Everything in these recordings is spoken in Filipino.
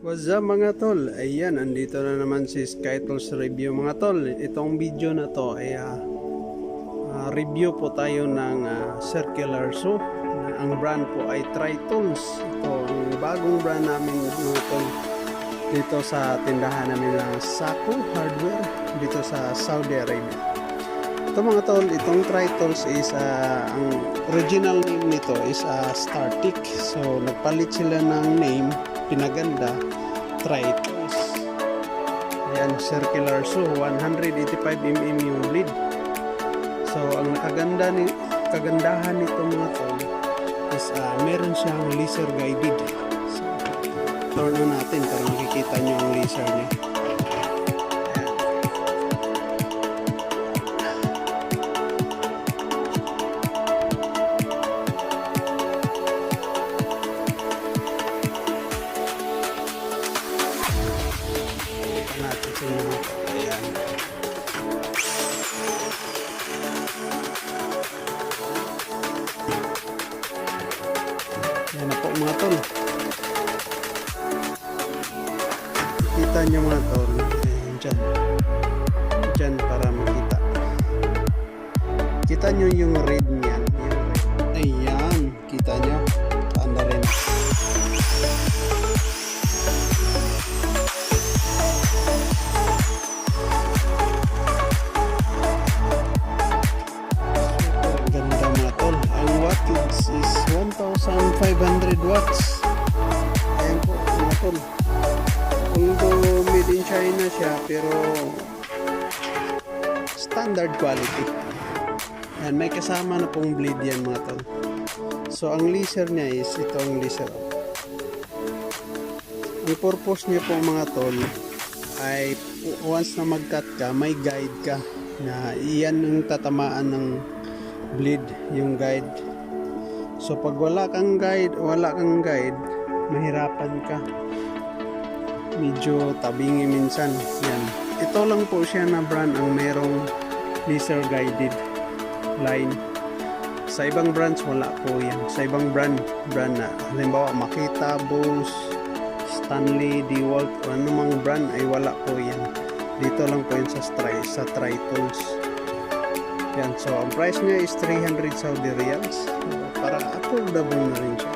What's up mga tol? Ayan, andito na naman si Skytools Review mga tol. Itong video na to ay review po tayo ng circular saw. Ang brand po ay Trai Tools. Ito ang bagong brand namin mga tol. Dito sa tindahan namin ng Saku Hardware dito sa Saudi Arabia. Ito mga tol, itong Trai Tools is ang original name nito is Startic. So nagpalit sila ng name, pinaganda, Trai Tools. Ayan, circular saw, 185mm yung lead. So ang kagandahan nito mga tol is meron siyang laser guided. So turn on natin para makikita nyo ang laser niya. Natin sa inyo. Ayan. Ayan na po mga tol. Kita nyo mga tol. Ayan, dyan para makita. Kita nyo yung red niyan. Ayan. Kita nyo. Paanda rin. Is 1,500 watts. Ayan po mga tol. Although made in China siya, pero standard quality. Ayan, may kasama na pong blade yan mga tol. So ang laser niya is itong laser. Ang purpose niya po mga tol ay once na mag-cut ka, may guide ka na iyan yung tatamaan ng blade, yung guide. So pag wala kang guide, mahirapan ka. Medyo tabingi minsan. Yan. Ito lang po siya na brand ang merong laser guided line. Sa ibang brands wala po yan. Sa ibang brand na halimbawa Makita, Bose, Stanley, DeWalt o anumang brand ay wala po yan. Dito lang po yan sa Trai Tools. Yan. So ang price niya is 300 Saudi Riyals. Para affordable na rin siya.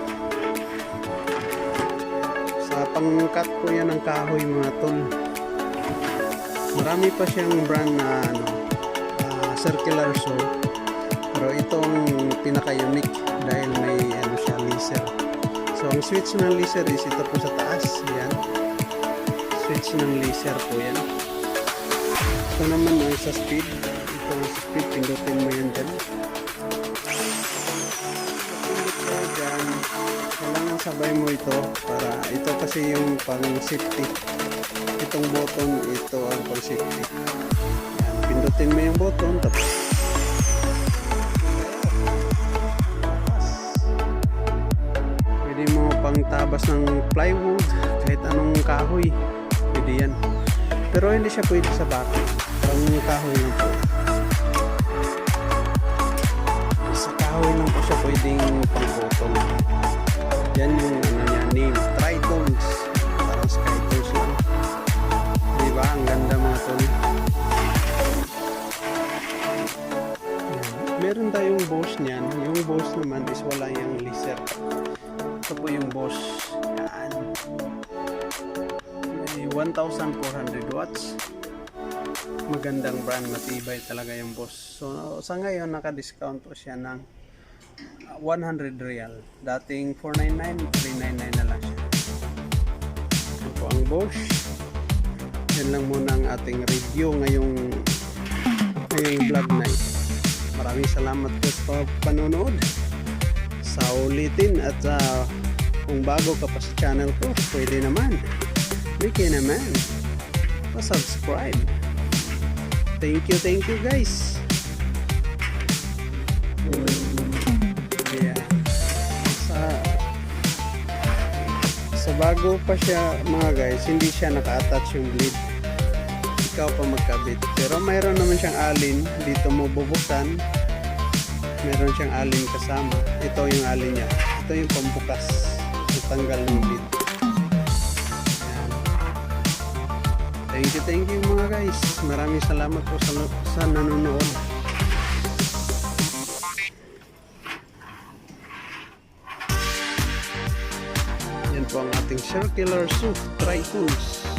Sa pang-cut po yan ng kahoy mga tol. Marami pa siyang brand na circular saw. Pero itong pinaka-unique dahil may siya laser. So ang switch ng laser is ito po sa taas. Yan. Switch ng laser po yan. Ito naman ay sa speed. Ito sa speed, pindutin mo yan dyan. Kailangan sabay mo ito para ito kasi yung pang safety. Itong button, ito ang pang safety. Yan, pindutin mo yung button tapos pwede mo pang tabas ng plywood, kahit anong kahoy pwede yan, pero hindi siya pwede sa bako, pang kahoy lang po. Sa kahoy lang po siya pwedeng pang button. Yan yung name, Trai Tools. Parang Sky Tools lang. Diba? Ang ganda mga tol. Meron tayong Bose niyan. Yung Bose naman is wala yung laser. Ito po yung Bose. Yan. 1,400 watts. Magandang brand, matibay talaga yung Bose. So sa ngayon naka-discount po siya ng 100 real. Dating 499, 399 na lang siya. Ito po ang Bosch. Yan lang muna ang ating review ngayong vlog na ito. Maraming salamat po sa panonood. Sa ulitin at kung bago ka pa sa channel ko, pwede naman. Pwede naman. Pa-subscribe. Thank you guys. Sa bago pa siya mga guys, hindi siya naka-attach yung blade. Ikaw pa magkabit. Pero mayroon naman siyang alin. Dito mo bubuksan. Meron siyang alin kasama. Ito yung alin niya. Ito yung pambukas. Itanggal ng blade. Ayan. Thank you mga guys. Maraming salamat po sa nanonood. Yan po ang ating circular saw, Trai tools.